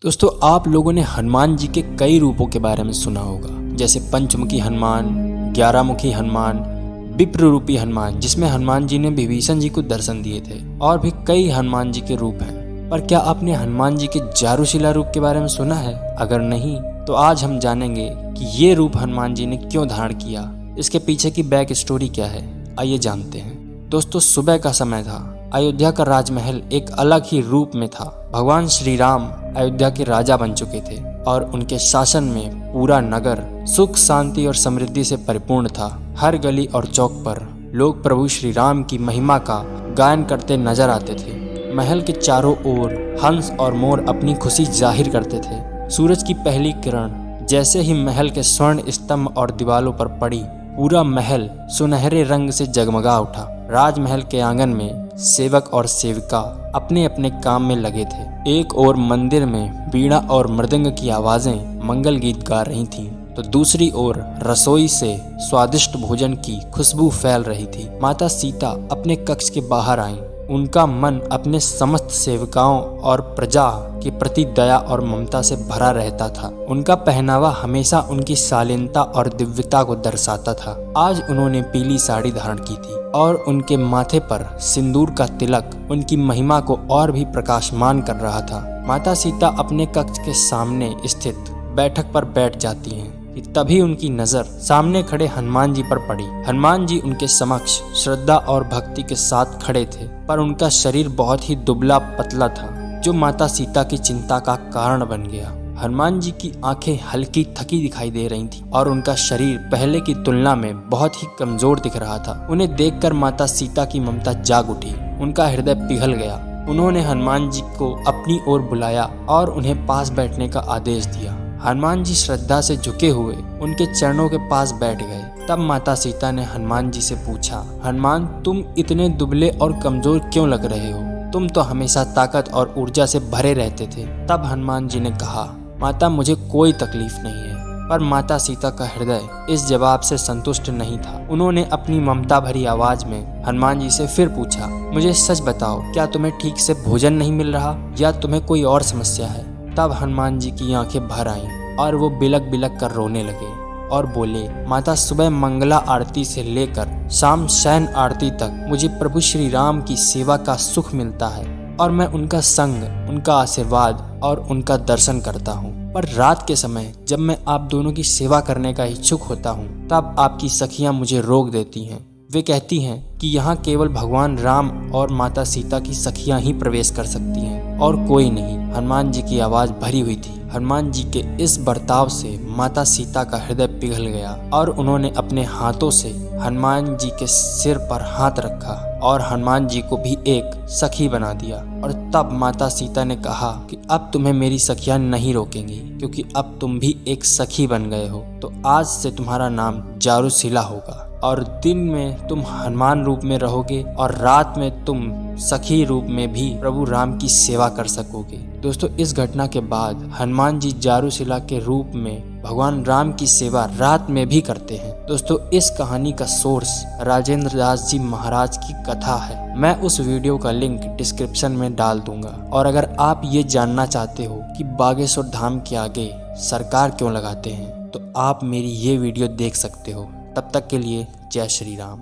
दोस्तों, आप लोगों ने हनुमान जी के कई रूपों के बारे में सुना होगा, जैसे पंचमुखी हनुमान, 11 मुखी हनुमान, विप्र रूपी हनुमान जिसमें हनुमान जी ने विभीषण जी को दर्शन दिए थे, और भी कई हनुमान जी के रूप हैं। पर क्या आपने हनुमान जी के जारूशिला रूप के बारे में सुना है? अगर नहीं तो आज हम जानेंगे कि ये रूप हनुमान जी ने क्यों धारण किया, इसके पीछे की बैक स्टोरी क्या है। आइए जानते हैं। दोस्तों, सुबह का समय था। अयोध्या का राजमहल एक अलग ही रूप में था। भगवान श्री राम अयोध्या के राजा बन चुके थे और उनके शासन में पूरा नगर सुख, शांति और समृद्धि से परिपूर्ण था। हर गली और चौक पर लोग प्रभु श्री राम की महिमा का गायन करते नजर आते थे। महल के चारों ओर हंस और मोर अपनी खुशी जाहिर करते थे। सूरज की पहली किरण जैसे ही महल के स्वर्ण स्तंभ और दीवारों पर पड़ी, पूरा महल सुनहरे रंग से जगमगा उठा। राजमहल के आंगन में सेवक और सेविका अपने अपने काम में लगे थे। एक ओर मंदिर में वीणा और मृदंग की आवाजें मंगल गीत गा रही थीं, तो दूसरी ओर रसोई से स्वादिष्ट भोजन की खुशबू फैल रही थी। माता सीता अपने कक्ष के बाहर आईं। उनका मन अपने समस्त सेवकाओं और प्रजा के प्रति दया और ममता से भरा रहता था। उनका पहनावा हमेशा उनकी शालीनता और दिव्यता को दर्शाता था। आज उन्होंने पीली साड़ी धारण की थी और उनके माथे पर सिंदूर का तिलक उनकी महिमा को और भी प्रकाशमान कर रहा था। माता सीता अपने कक्ष के सामने स्थित बैठक पर बैठ जाती हैं कि तभी उनकी नजर सामने खड़े हनुमान जी पर पड़ी। हनुमान जी उनके समक्ष श्रद्धा और भक्ति के साथ खड़े थे, पर उनका शरीर बहुत ही दुबला पतला था, जो माता सीता की चिंता का कारण बन गया। हनुमान जी की आंखें हल्की थकी दिखाई दे रही थीं और उनका शरीर पहले की तुलना में बहुत ही कमजोर दिख रहा था। उन्हें देखकर माता सीता की ममता जाग उठी। उनका हृदय पिघल गया। उन्होंने हनुमान जी को अपनी ओर बुलाया और उन्हें पास बैठने का आदेश दिया। हनुमान जी श्रद्धा से झुके हुए उनके चरणों के पास बैठ गए। तब माता सीता ने हनुमान जी से पूछा, हनुमान, तुम इतने दुबले और कमजोर क्यों लग रहे हो? तुम तो हमेशा ताकत और ऊर्जा से भरे रहते थे। तब हनुमान जी ने कहा, माता, मुझे कोई तकलीफ नहीं है। पर माता सीता का हृदय इस जवाब से संतुष्ट नहीं था। उन्होंने अपनी ममता भरी आवाज में हनुमान जी से फिर पूछा, मुझे सच बताओ, क्या तुम्हें ठीक से भोजन नहीं मिल रहा या तुम्हें कोई और समस्या है? तब हनुमान जी की आंखें भर आईं और वो बिलक बिलक कर रोने लगे और बोले, माता, सुबह मंगला आरती से लेकर शाम शयन आरती तक मुझे प्रभु श्री राम की सेवा का सुख मिलता है और मैं उनका संग, उनका आशीर्वाद और उनका दर्शन करता हूँ। पर रात के समय जब मैं आप दोनों की सेवा करने का इच्छुक होता हूँ, तब आपकी सखियाँ मुझे रोक देती हैं। वे कहती हैं कि यहाँ केवल भगवान राम और माता सीता की सखियाँ ही प्रवेश कर सकती हैं और कोई नहीं। हनुमान जी की आवाज भरी हुई थी। हनुमान जी के इस बर्ताव से माता सीता का हृदय पिघल गया और उन्होंने अपने हाथों से हनुमान जी के सिर पर हाथ रखा और हनुमान जी को भी एक सखी बना दिया। और तब माता सीता ने कहा कि अब तुम्हें मेरी सखियां नहीं रोकेंगी, क्योंकि अब तुम भी एक सखी बन गए हो। तो आज से तुम्हारा नाम जारूशिला होगा और दिन में तुम हनुमान रूप में रहोगे और रात में तुम सखी रूप में भी प्रभु राम की सेवा कर सकोगे। दोस्तों, इस घटना के बाद हनुमान जी जारूशिला के रूप में भगवान राम की सेवा रात में भी करते हैं। दोस्तों, इस कहानी का सोर्स राजेंद्र दास जी महाराज की कथा है। मैं उस वीडियो का लिंक डिस्क्रिप्शन में डाल दूंगा। और अगर आप ये जानना चाहते हो कि बागेश्वर धाम के आगे सरकार क्यों लगाते हैं, तो आप मेरी ये वीडियो देख सकते हो। तब तक के लिए जय श्री राम।